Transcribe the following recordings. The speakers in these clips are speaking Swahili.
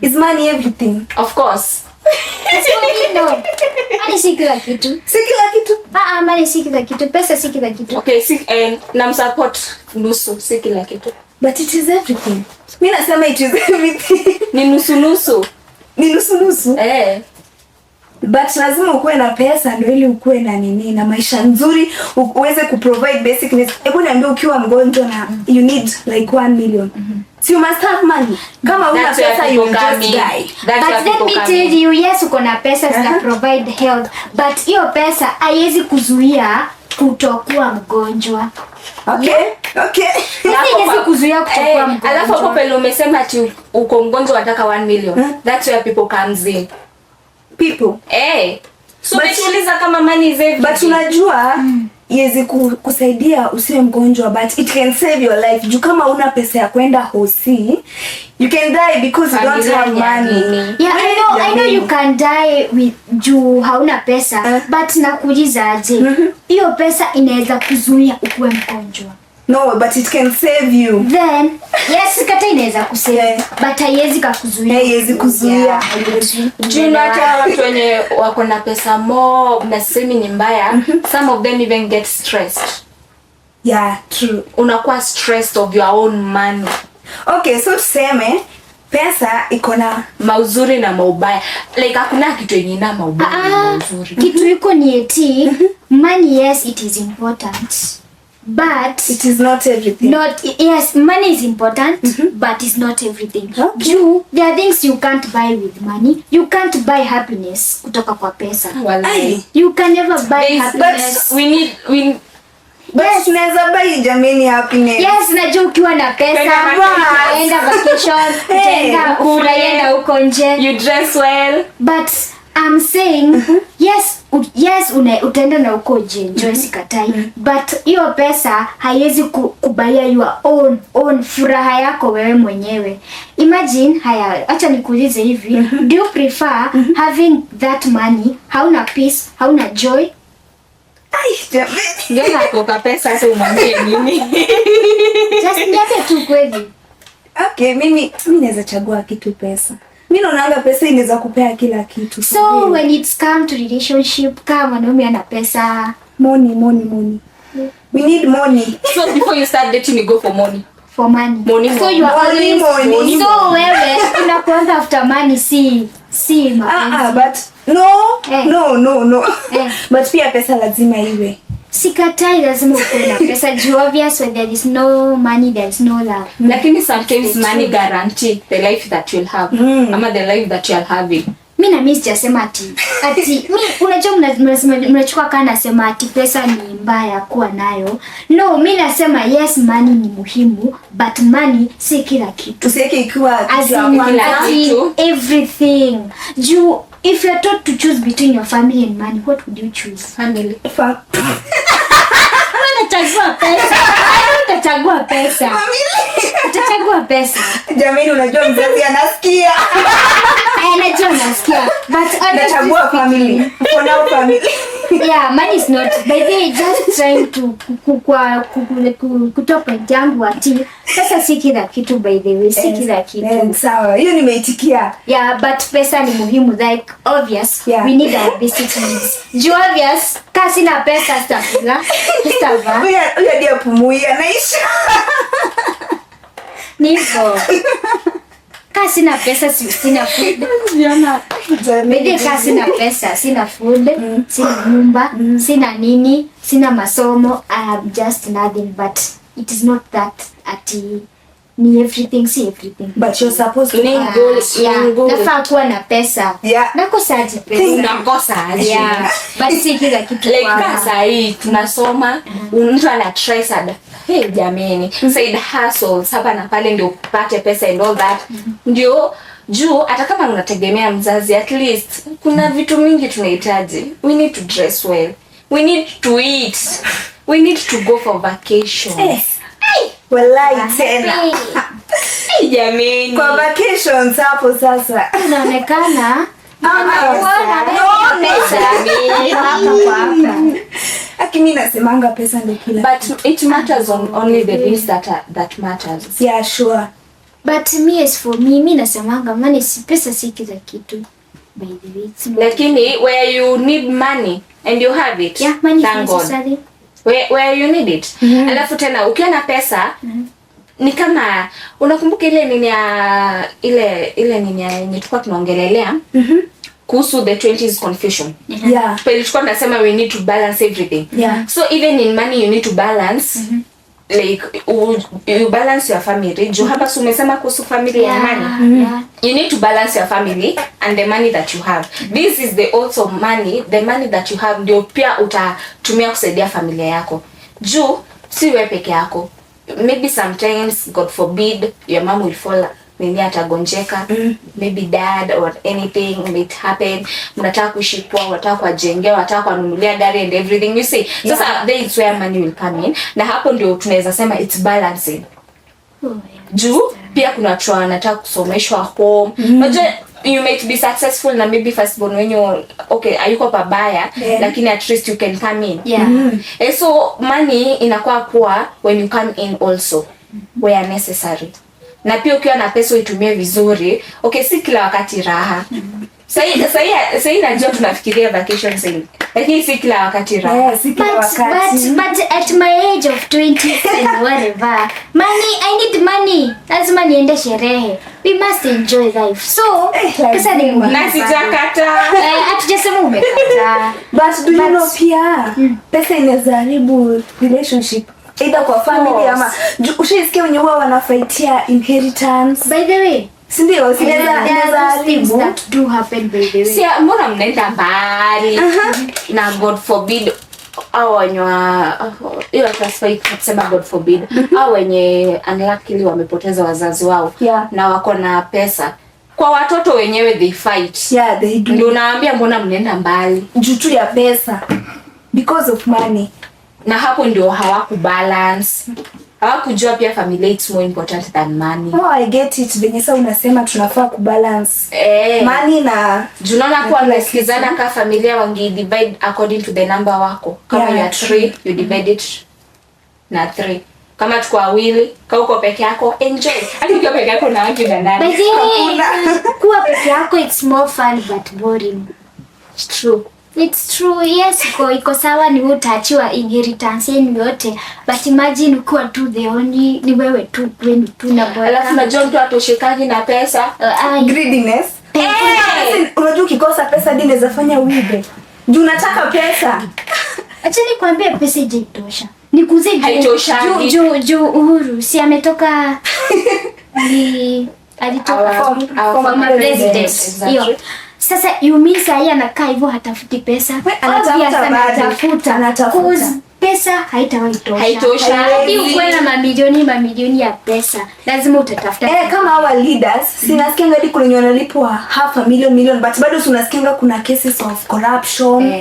Is money everything? Of course. No. Money si kila kitu. Si kila kitu. Money si kila kitu. Pesa si kila kitu. Okay, namsupport nusu, si kila kitu. But it is everything. Mimi nasema it is everything. Ni nusu. Ni nusu. But lazima ukuwe na pesa ndio ili ukuwe na nini na maisha nzuri, uweze kuprovide basic needs. Hebu niambie ukiwa mgonjwa na you need like 1 million. So you must have money. Kama una pesa you just die. But let me tell you, yes uko na pesa za provide health, but hiyo pesa haiwezi kuzuia kutokuwa mgonjwa. Okay. Haiwezi kuzuia kutokuwa mgonjwa. Alafu hapo pale umesema ati uko mgonjwa unataka 1 million. That's where people comes in. People. So umetuuliza kama money is everything. But unajua iwezi kusaidia usiwe mgonjwa, but it can save your life. Juu kama una pesa ya kwenda hosi, you can die because you don't have money. Yeah, I know you can die with juu hauna pesa, but nakuuliza aje, hiyo pesa inaweza kuzuia ukuwe mgonjwa. No, but it can save you. Then, yes, kata inaweza kusave, but haiwezi kukuzuia. Haiwezi kuzuia. Juu hata watu wenye wako na pesa mob na semi ni mbaya, some of them even get stressed. Yeah, true. Unakuwa stressed of your own money. Okay, so tuseme pesa iko na mauzuri na maubaya. Like hakuna kitu yenye ina maubaya na mauzuri. Kitu iko ni eti money, yes it is important. But it is not everything. Yes, money is important, but it's not everything. Okay. There are things you can't buy with money. You can't buy happiness kutoka kwa pesa. You can never buy happiness. But we But tunaweza buy jamani happiness. Yes, najua ukiwa na pesa, unaenda vacation, unaenda huko nje. You dress well. But I'm saying, yes, utaenda na uko enjoy sikatai, but hiyo pesa haiwezi kubaya your own furaha yako wewe mwenyewe. Imagine, acha nikuulize hivi, do you prefer having that money, hauna peace, hauna joy? Ngena kwa pesa hata umwambie nini? Just niambie tu kweli. Okay, mimi naweza chagua kitu pesa. Mimi naona pesa inaweza kupea kila kitu. So when it's come to relationship, kama mwanaume ana pesa, money. We need money. So before you start dating you go for money. For money. So you are always money. So wewe unakuanza after money si mapenzi. But no. But pia pesa lazima iwe. Sikatai lazima uwe na pesa. Obvious when there is no money there is no love. Lakini sometimes money guarantee the life that you'll have. Ama the life that you're having. Mimi na mimi sijasema ati mimi unajua mnachukua kana nasema ati pesa ni mbaya kuwa nayo. No, mimi nasema yes money ni muhimu, but money si kila kitu. Usiweke ikiwa everything. If you're taught to choose between your family and money, what would you choose? Family. Utachagua pesa. Utachagua pesa. Jamani unajua mzazi anasikia. Anajua anasikia. But utachagua family. For now family. Yeah, money is not. By the way, just trying to kutoa point yangu ati pesa si kila kitu, by the way, si kila kitu. Sawa, hiyo nimeitikia. Yeah, but pesa ni muhimu, like obvious. Yeah. We need our basic needs. Obvious, kasi na pesa stakula. Huyo ndio pumui anaisha. Nipo. Kasi na pesa sina food. Bede kasi na pesa sina food, sina nyumba, sina nini, sina masomo. I have just nothing, but it is not that ati ni everything, see everything. But you're supposed to need goals. Nafaa kuwa na pesa. Nakosaje pesa? Nakosaje? Yeah. But si kila kitu like kasa hii tunasoma, mtu ana try sada. Hey jameni, side hustles hapa na pale ndio upate pesa and all that. Ndio juu hata kama unategemea mzazi, at least kuna vitu mingi tunahitaji. We need to dress well. We need to eat. We need to go for vacations. Wallahi tena. Hey jameni. Kwa vacations hapo sasa. Inaonekana Mimi nasemanga pesa ndio kila. But it matters only the things that matters. Yeah, sure. But me as for me nasemanga money si pesa si kila kitu. By the way. Lakini where you need money and you have it. Yeah, money is necessary. Where you need it. Alafu tena ukiwa na pesa ni kama unakumbuka ile nini ya ile nini ya yenye tulikuwa tunaongelelea kuhusu the 20s confusion. Yeah. But tulikuwa tunasema we need to balance everything. Yeah. So even in money you need to balance like you balance your family. Jo hapa umesema kuhusu family Yeah. and money. Yeah. You need to balance your family and the money that you have. This is the also money, the money that you have ndio pia utatumia kusaidia familia yako. Juu si wewe peke yako. Maybe sometimes God forbid your mom will fall nini atagonjeka, maybe dad or anything might happen. Mnataka kuishi kwa, wataka kuwajengea, wataka kununulia gari and everything, you see. Sasa there is where money will come in. Na hapo ndio tunaweza sema it's balancing. Juu pia kuna watu wanataka kusomeshwa home. Unajua you might be successful na maybe firstborn wenyu okay hayuko pabaya, lakini at least you can come in. So money inakuwa poa when you come in also where necessary. Na pia ukiwa na pesa uitumie vizuri. Okay, si kila wakati raha. Sasa najua tunafikiria vacation sasa. Lakini si kila wakati raha. Yeah, si kila wakati. But at my age of 20 and whatever, I need money. Lazima niende sherehe. We must enjoy life. So, pesa ni muhimu. Na sijakata. Hatujasema umekata. But do you know pia pesa inaweza haribu relationship. Either kwa family ama ushaisikia wenye huwa wanafaitia inheritance. By the way, sindio? Inaweza haribu. That do happen by the way. Si mbona mnaenda mbali? Na God forbid au wenye hiyo transfer kusema God forbid au wenye unluckily wamepoteza wazazi wao na wako na pesa. Kwa watoto wenyewe they fight. Yeah, they do. Ndio naambia mbona mnaenda mbali? Juu tu ya pesa. Because of money. Na hapo ndio hawakubalance. Hawakujua pia family is more important than money. Oh, I get it. Venye sasa unasema tunafaa kubalance money na junaona kwa mnasikizana kama familia wangi divide according to the number wako. Kama you are 3, you divide it na 3. Kama tuko wawili, kama uko peke yako, enjoy. Hadi ukiwa peke yako na watu na nani. By the way, kuwa peke yako it's more fun but boring. It's true. It's true, yes, iko sawa ni utaachiwa inheritance yenu yote, but imagine ukiwa tu the only, ni wewe tu kwenu tu na bora. Alafu najua mtu atoshekaji na pesa. Greediness. Unajua ukikosa pesa ndio inaweza fanya uibe. Juu unataka pesa. Acha nikwambie pesa haitosha. Nikuze juu Uhuru si ametoka alitoka from president. Hiyo. Sasa you mean sahi anakaa hivyo hatafuti pesa? Anatafuta. Pesa haitawatosha. Hadi uwe na mamilioni ya pesa, lazima utatafuta. Kama our leaders, sinasikianga hadi kuna wanalipwa $500,000 but bado tunasikianga kuna cases of corruption.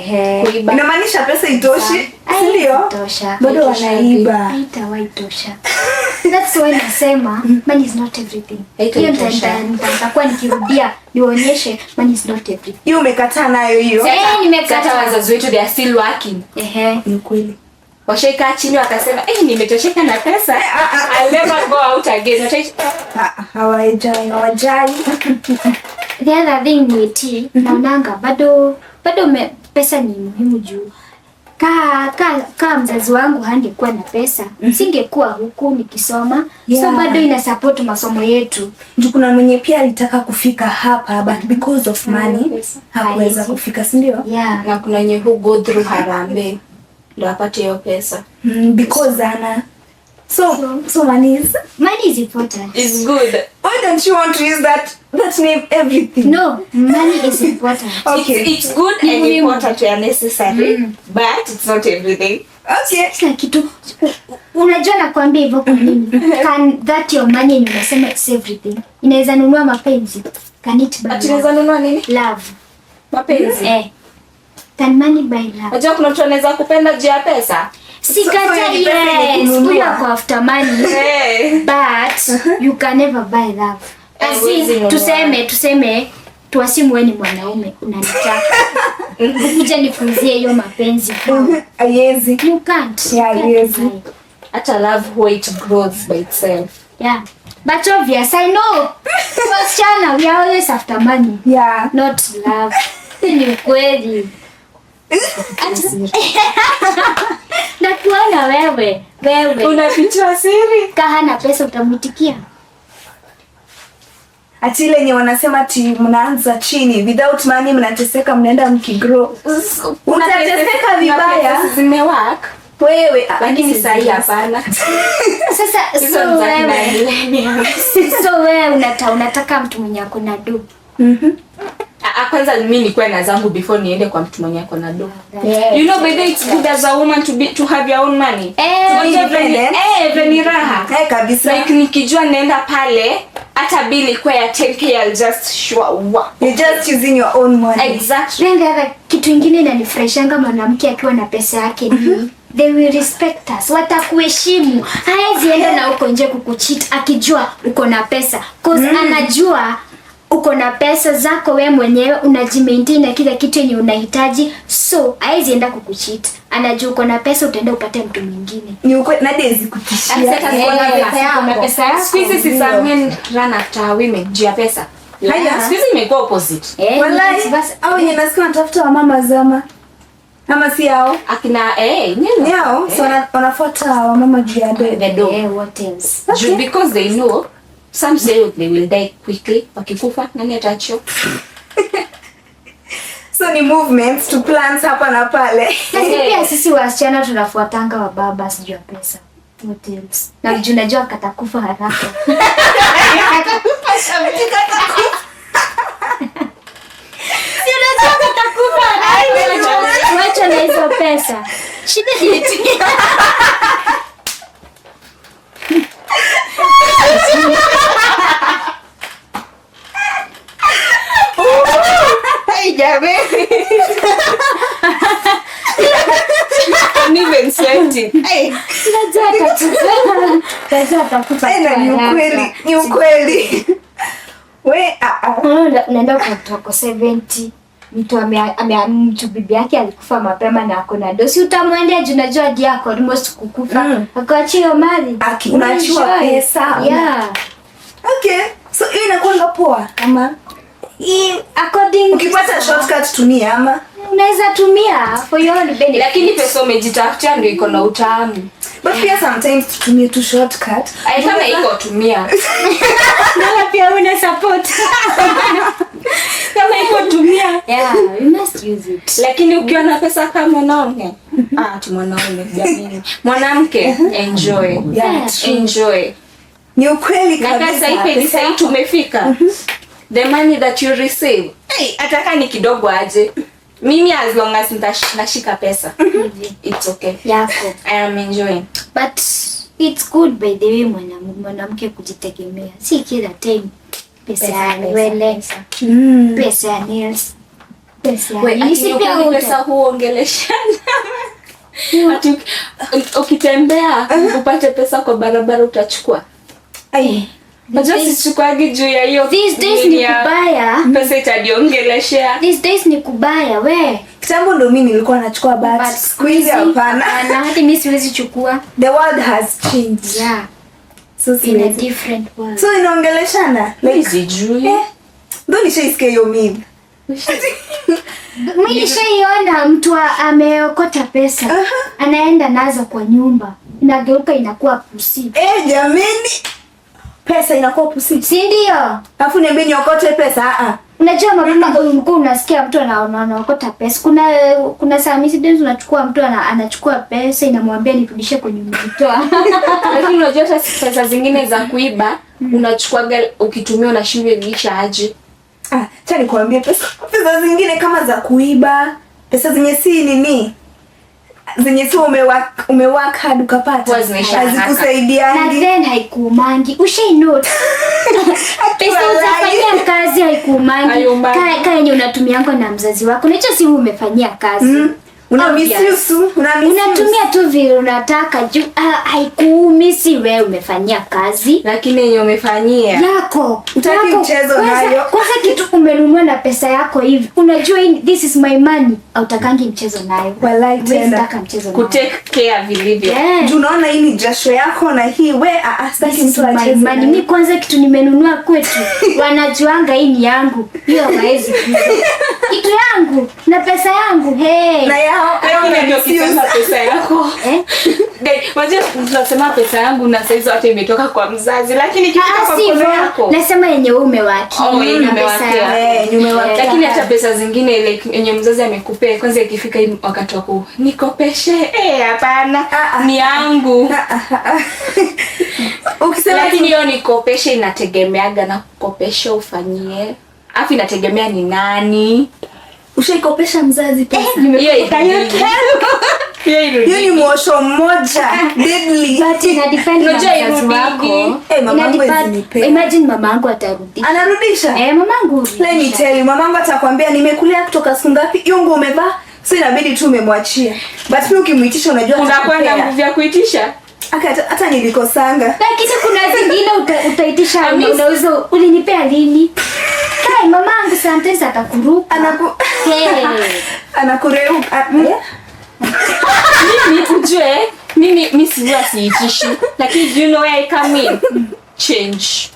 Inamaanisha pesa itoshi. Ndio. Bado wanaiba. Haitawatosha. That's why nasema money is not everything. Hiyo nitakuwa nikirudia nionyeshe money is not everything. Hiyo umekataa nayo hiyo. Nimekataa. Wazazi wetu they are still working. Ni kweli. Washaika chini wakasema nimetosheka na pesa. I'll never go out again. Hawajai. The other thing ni naonanga bado pesa ni muhimu juu. Kama mzazi wangu hangekuwa na pesa, singekuwa huku nikisoma. So bado ina support masomo yetu. Juu kuna mwenye pia alitaka kufika hapa but because of money hakuweza kufika, si ndio? Na kuna wenye who go through harambee ndio apate hiyo pesa. Because so money is important. It's good. Why don't you want to use that name everything? No, money is important. Okay. It's good and important and necessary, but it's not everything. Okay. Kila kitu unajua nakwambia hivyo kwa nini? Can that your money ni unasema it's everything. Inaweza nunua mapenzi. Can it buy? Inaweza nunua nini? Love. Mapenzi. Can money buy love? Unajua kuna mtu anaweza kupenda juu ya pesa. Sikatai, yes, we are after money. But you can never buy love. Tuseme tuasimu wewe ni mwanaume unanitaka. Ukija nifunzie hiyo mapenzi. Haiwezi. You can't. Haiwezi. Hata love how it grows by itself. Yeah. But obvious, I know. Wasichana, we are always after money. Yeah. Not love. Ni ukweli. Nakuona wewe. Unafichua siri. Kahana pesa utamwitikia. Ati ile yenye wanasema ati mnaanza chini, without money mnateseka, mnaenda mkigrow. Unateseka vibaya. Zimework. Wewe Lakini sahi hapana. Sasa so wewe unataka mtu mwenye ako na do. Kwanza mimi nikuwe na zangu before niende kwa mtu mwenye ako na do. Yeah. You know, by the way, it's good as a woman to have your own money. Veni raha. Kabisa. Like nikijua naenda pale hata bill ikuwe ya 10k, I'll just you're just using your own money. Exactly. Then the other kitu ingine inanifurahishanga mwanamke akiwa na pesa yake ni they will respect us. Watakuheshimu. Haezi enda na uko nje kukucheat akijua uko na pesa. Cause anajua uko na pesa zako wewe mwenyewe, unajimaintain na kila kitu yenye unahitaji. So haezi enda kukucheat. Anajua uko na pesa, utaenda upate mtu mwingine. Ni uko na days kutishia. Kuna pesa yako. Squeeze si men run after women juu ya pesa. Haya. Squeeze imekuwa opposite. Wallahi basi au yenye nasikia natafuta wa mama zama. Ama si yao? Akina ni yao. So wanafuata wa mama juu ya the door. What else? Okay. Because they know some say they will die quickly. Wakikufa nani atacho? So ni movements to plans hapa na pale. Pia sisi wasichana tunafuatanga wa baba sijui ya pesa. What else? Na unajua katakufa haraka. Wacha na hizo pesa. Shida ni eti. Hey jamani. I'm even sweating. Hey. Pesa atakufa. Ni ukweli. We unaenda kwa 70. Mtu bibi yake alikufa mapema na ako na dosi, utamwendea juu unajua dia yako almost kukufa. Akaachia mali. Unaachiwa pesa. Yeah. Okay. So hiyo inakuwa poa ama according ukipata shortcut tumia ama unaweza tumia for your own benefit. Lakini pesa umejitafutia ndio iko na utamu. But pia sometimes tutumie tu shortcut. Kama iko tumia. Na pia una support. Kama iko tumia. Yeah, you must use it. Lakini ukiwa na pesa kama mwanaume, tu mwanaume jamani. Mwanamke enjoy. Yeah, enjoy. Ni ukweli kabisa. Na pesa ipe sasa tumefika. The money that you receive. Ataka ni kidogo aje. Mimi as long as nashika pesa. It's okay. Yako. I am enjoying. But it's good by the way mwanamke kujitegemea. Si kila time. Pesa ya nywele. Pesa ya nails. Pesa ya pesa huongeleshana. Ukitembea upate pesa kwa barabara utachukua. Unajua sichukuagi juu ya hiyo. These days ni kubaya. Pesa itaniongeleshea. These days ni kubaya we. Kitambo ndo mimi nilikuwa nachukua but squeeze hapana. Na hata mimi siwezi chukua. The world has changed. Yeah. So in a different world. So inaongeleshana. Like sijui. Ndo nishaisikia hiyo meme. Mimi nishaiona mtu ameokota pesa. Anaenda nazo kwa nyumba. Inageuka inakuwa pusi. Jameni. Pesa inakuwa pusi. Si ndio? Alafu niambie niokote pesa. Unajua mapema ulikuwa unasikia mtu anaokota pesa. Kuna saa incidents unachukua mtu anachukua pesa inamwambia nirudishe kwenye mtoa. Lakini unajua hata pesa zingine za kuiba unachukua ukitumia unashindwa ilisha aje. Acha nikwambie pesa zingine kama za kuiba, pesa zenye si nini? Zenye si umewaka hadi ukapata. Hazikusaidia. Na then haikuumangi. Ushainote. Pesa utafanyia kazi haikuumangi. Kaya yenye unatumianga na mzazi wako. Nicho si umefanyia kazi. Unatumia tu vile unataka juu haikuumisi wewe umefanyia kazi. Lakini yenye umefanyia yako. Utaki mchezo nayo. Kwanza kitu umenunua na pesa yako hivi. Unajua this is my money. Hautakangi mchezo nayo. Walai tena. Kutake care vilivyo. Juu unaona hii ni jasho yako na hii sitaki mtu acheze nayo. Mimi kwanza kitu nimenunua kwetu. Wanajuanga hii ni yangu. Hiyo hawezi kuja. Kitu yangu na pesa yangu. Na yao ndio kisema pesa yako. Wajua tunasema pesa yangu na saizi yote imetoka kwa mzazi, lakini kifika kwa mkono yako. Nasema yenye wewe umewakia. Lakini hata pesa zingine ile yenye mzazi amekupea kwanza ikifika wakati wako nikopeshe, hapana, ni yangu. Ukisema lakini hiyo nikopeshe inategemeaga na kukopesha ufanyie. Afu inategemea ni ushaikopesha mzazi pesa. Hiyo ni mwosho mmoja deadly. But ina depend na mzazi wako. Imagine mamangu atarudisha. Anarudisha? Mamangu. Let me tell you, mamangu atakwambia nimekulea kutoka siku ngapi? Hiyo nguo umevaa, so inabidi tu umemwachia. But pia ukimuitisha unajua unakuwa na nguvu ya kuitisha. Hata nilikosanga. Lakini kuna zingine utaitisha unauza ulinipea lini? Kai mamangu sometimes atakuruka. Anakureuka. Mimi ujue, mimi siitishi. Lakini do you know where I come in? Change.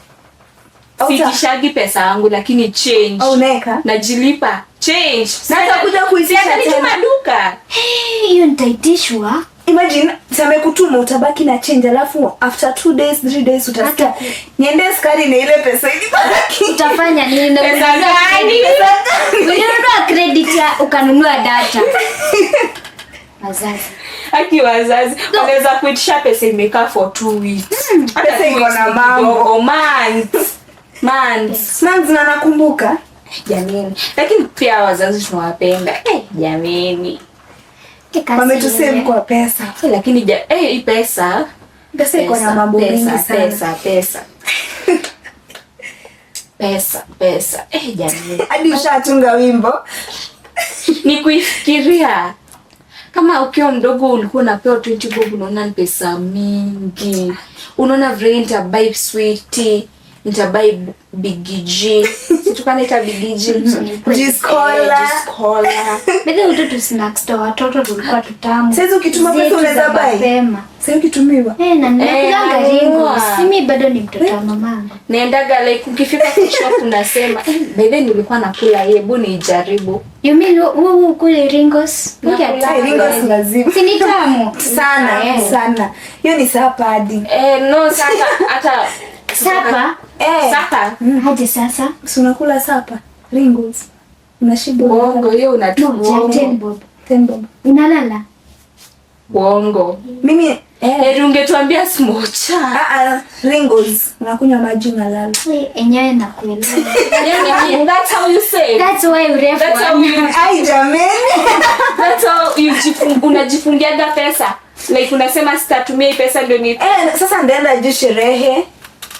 Siitishagi pesa yangu lakini change. Unaweka? Najilipa. Change. Sasa kuja kuitisha tena maduka. Hiyo nitaitishwa. Imagine samekutuma utabaki na change alafu after 2 days 3 days utasikia niende skari na ile pesa ilibaki. Utafanya nini na pesa gani? Ununua credit ya ukanunua data. Wazazi wanaweza kuitisha pesa imekaa for 2 weeks. Pesa iko na mambo months na nakumbuka jamani. Lakini pia wazazi tunawapenda jamani. Wametusave kwa pesa. Lakini hii pesa iko na mambo mengi sana. Pesa. Jamani. Hadi ushatunga wimbo. Ni kuifikiria. Kama ukiwa mdogo ulikuwa unapewa 20 bob unaona ni pesa mingi. Unaona vile nitabuy sweetie, nitabuy Big G. Situkana ita Big G. Jiskola. Bebe utoto snacks to watoto tulikuwa tutamu. Sasa ukituma pesa unaweza buy. Sasa ukitumiwa. Na ninakula ringo. Simi bado ni mtoto wa mamangu. Naendaga like ukifika kwa shop unasema, bebe nilikuwa nakula hebu nijaribu. You mean ukule ringos? Ringos lazima. Si ni tamu sana. Hiyo ni sapa hadi. No sasa hata sapa. Sapa. Hadi sasa. Si unakula sapa? Ringos. Unashiba. Bongo hiyo unatumwa. 10 bob. Unalala. Bongo. Mimi ungetuambia smocha. Ringos. Unakunywa maji unalala. Enyewe nakuelewa. That's how you say. That's why urefu. That's how you. Ai jamani. That's how you unajifungiaga pesa. Like unasema sitatumia hii pesa ndio ni. Sasa ndaenda juu sherehe.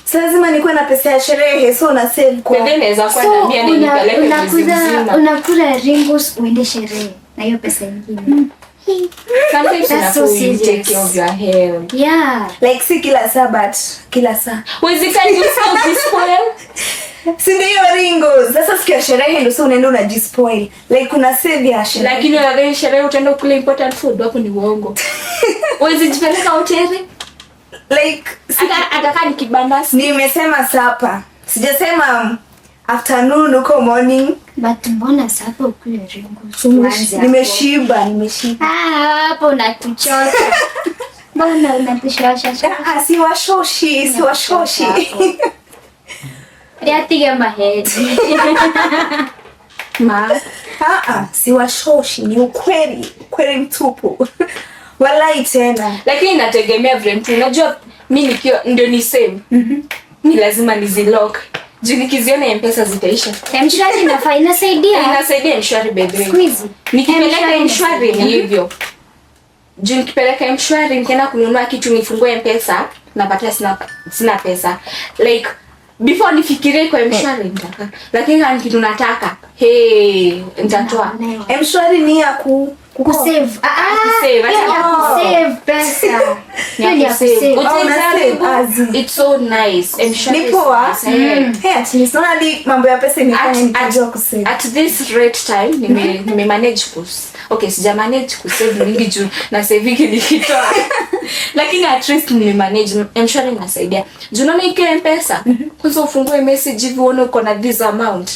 Sasa lazima nikuwe na pesa ya sherehe, so una save kwa. Ndio naweza kwa niambia nipeleke mzima. Unakula ringos uende sherehe na hiyo pesa nyingine. Sometimes you take care of your health. Yeah. Like si kila saa but kila saa. Can you sell this spoil? Si ndio ringos. Sasa siku ya sherehe ndio unaenda unajispoil. Like kuna save ya sherehe. Lakini unadhani sherehe utaenda kula important food hapo ni uongo. Uwezi jipeleka hoteli? Like ataka ni kibandasi. Nimesema sapa. Sijasema afternoon uko morning. But mbona sapa ukule ringos? Nimeshiba. Hapo unatuchosha. Mbona unatuchosha? Siwashoshi. Yatige mahedi. Siwashoshi, ni ukweli mtupu. Walai tena. Lakini inategemea vile mtu. Unajua mimi nikiwa ndio ni same. Ni lazima nizilock. Juu nikiziona M-Pesa zitaisha. M-Shwari inasaidia. Inasaidia M-Shwari baby. Squeeze. Nikipeleka M-Shwari ni hivyo. Juu nikipeleka M-Shwari nikienda kununua kitu nifungue M-Pesa napata sina pesa. Like before nifikirie kwa M-Shwari nitaka. Lakini kama kitu nataka, nitatoa. M-Shwari ni ya kusave. Kusave pesa. It's so nice. Ni poa. At least only mambo ya pesa imefanya nikajua kusave. At this rate time nime manage okay, sija manage kusave mingi juu na saving nikitoa. Lakini at least nime manage. M-Shwari inasaidia. Juu naona ikiwa M-Pesa, kwanza ufungue message hivi uone uko na this amount.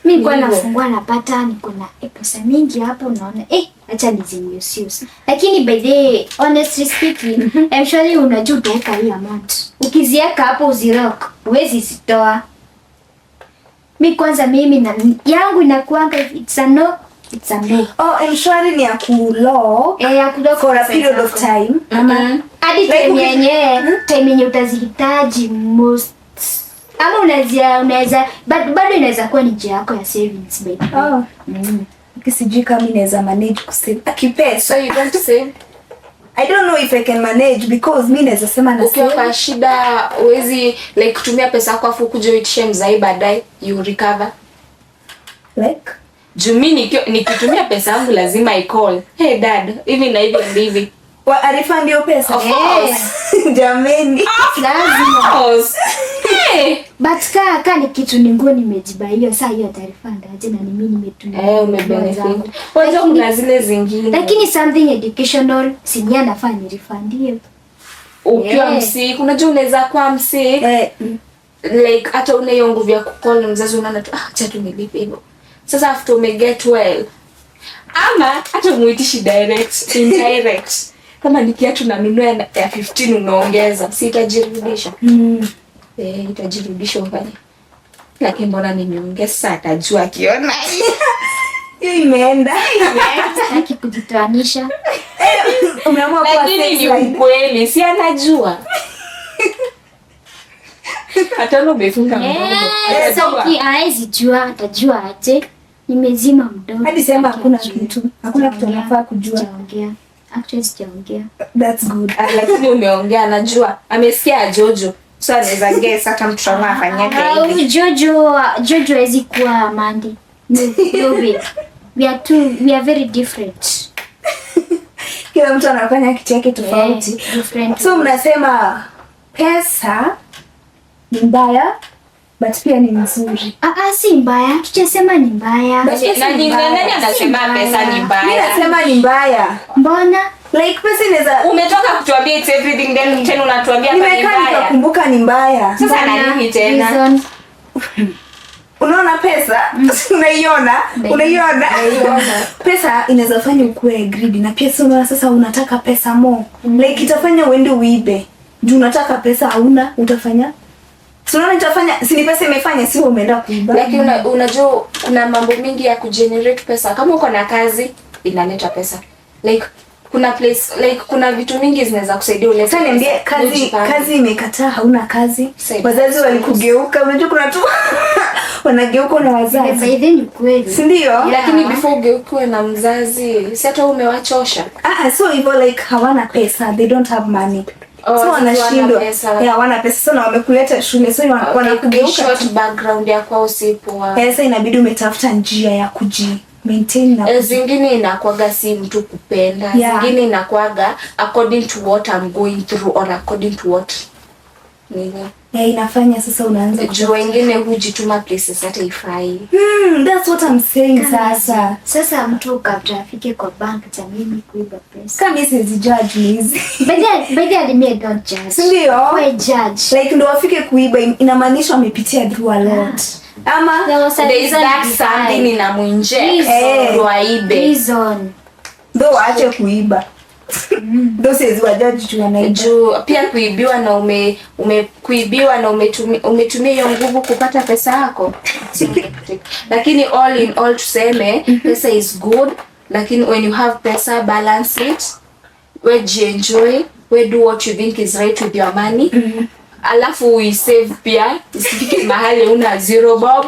Mimi kwa nafungua napata niko na pesa mingi hapo, unaona acha nizimisuse. Lakini by the honestly speaking, M-Shwari unajua utaweka hii amount. Ukiziweka hapo uzirock, huwezi zitoa. Mimi na yangu inakuanga it's a no. Oh, M-Shwari ni ya kulock. Ya kulock for a period of time. Hadi time yenye utazihitaji most. Ama unaweza bado inaweza kuwa ni njia yako ya savings baby. Kisijui kama mimi naweza manage kusave akipesa. So you don't save? I don't know if I can manage because mimi naweza sema na ukiwa kwa shida uwezi like kutumia pesa yako afu kuja uitishe mzai baadaye you recover. Like Jumini nikitumia pesa yangu lazima I call. Hey dad, hivi na hivi. Wa arifa ndio pesa. Of course. Jameni. Lazima. Hey. But kaka ni kitu ningo nimejiba hiyo saa hiyo taarifa ndaje na mimi nimetumia. Umebenefit. Wacha kuna zile zingine. Lakini something educational sinia nafaa ni refund hiyo. Ukiwa msiku unajua unaweza kuwa msiku. Like hata una hiyo nguvu ya kucall mzazi unaona tu acha tu nilipe hivyo. Sasa after ume get well. Ama hata umuitishi indirect. Kama ni kiatu na nunua ya 15 unaongeza, si itajirudisha. Itajirudisha ufanye. Lakini mbona nimeongeza sasa atajua akiona. Hiyo imeenda. Haki kujitoanisha. Umeamua kwa lakini ni ukweli, si anajua. Hata leo umefunga mdomo. Sasa haizi jua, atajua aje. Nimezima mdomo. Hadi sema hakuna kitu. Hakuna kitu anafaa kujua. Sijaongea. Actually sijaongea. That's good. Lakini umeongea, anajua. Amesikia Jojo. So anaweza guess hata mtu kama afanyaga hivi. Jojo haizi kuwa Mandy. No way. We are very different. Kila mtu anafanya kitu yake tofauti. So mnasema pesa ni mbaya but pia ni nzuri. Si mbaya. Tuchasema ni mbaya. Nani anasema pesa ni mbaya? Mimi nasema ni mbaya. Mbona? Like pesa inaweza umetoka kutuambia it's everything then tena unatuambia ni mbaya. Nimekaa nikakumbuka ni mbaya. Sasa na nini tena? Unaona pesa? Unaiona? Pesa inaweza fanya ukue greedy na pia sio sasa unataka pesa more. Like itafanya uende uibe. Juu unataka pesa hauna, utafanya unaona itafanya si ni pesa imefanya sio umeenda kuiba. Lakini unajua kuna mambo mingi ya kugenerate pesa. Kama uko na kazi inaleta pesa. Like kuna place like kuna vitu mingi zinaweza kusaidia ulete. Sasa niambie kazi imekataa hauna kazi. Wazazi walikugeuka. Unajua kuna tu wanageuka na wazazi. By then ni kweli. Si ndio? Lakini before ugeukiwe na mzazi, si hata umewachosha. So hivyo like hawana pesa, they don't have money. So wanashindwa. Hawana pesa sana wamekuleta shule so wanakugeuka. Short background ya kwao si poa. Sasa inabidi umetafuta njia ya maintain na zingine inakuaga si mtu kupenda. Zingine inakuaga according to what I'm going through or according to what inafanya sasa unaanza juu wengine hujituma places hata ifai. That's what I'm saying. Sasa mtu kabla afike kwa bank cha mimi kuiba pesa. Kama hizi judge hizi. But me don't judge. Ndio. Why judge? Like ndio afike kuiba inamaanisha amepitia through a lot. Ama there is that something inamuinject ndo aibe. Reason. Ndio waache kuiba. Ndio siwezi wajudge tu wanaiba. Juu pia kuibiwa na kuibiwa na umetumia hiyo nguvu kupata pesa yako. Lakini all in all tuseme pesa is good, lakini when you have pesa balance it. We enjoy, we do what you think is right with your money. Alafu we save pia, isifike mahali una zero bob.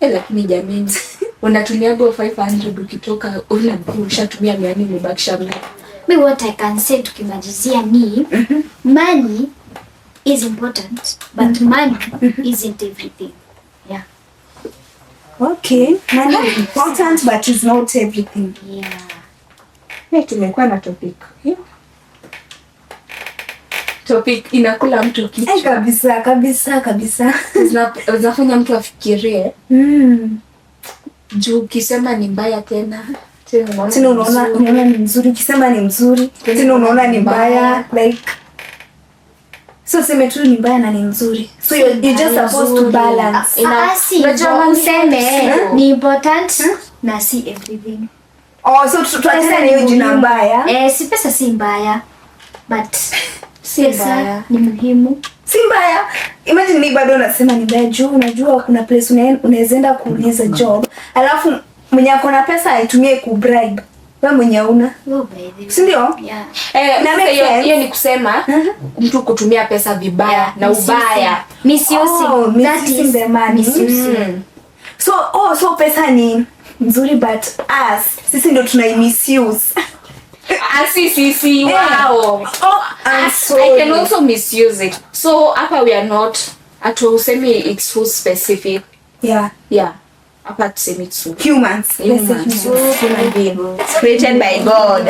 Lakini jamani, unatumia go 500 ukitoka ushatumia 400 umebakisha mia. Me what I can say tukimalizia ni money is important but money isn't everything. Yeah. Okay, money is important but it's not everything. Yeah. Tumekuwa na topic. Topic inakula mtu kichwa. Kabisa. Zinafanya mtu afikirie. Juu ukisema ni mbaya tena unaona ni mzuri, ukisema ni mzuri tena unaona ni mbaya, like so sema tu ni mbaya na ni mzuri, so you just supposed to balance. Unajua mseme ni important na si everything. So tuachane na hiyo jina mbaya. Si pesa si mbaya, but si mbaya ni muhimu. Si mbaya. Imagine mimi bado nasema ni mbaya juu unajua kuna place unaweza enda kuuliza job, alafu mwenye ako na pesa aitumie ku bribe. Wewe mwenye hauna. Si ndio? Na hiyo ni kusema mtu kutumia pesa vibaya na ubaya. Misusing the money. So pesa ni nzuri, but sisi ndio tunai-misuse. Sisi wow. I can also misuse it. So hapa we are not atusemi it's food specific. Yeah. Hapa tusemi it's humans. Human beings created by God.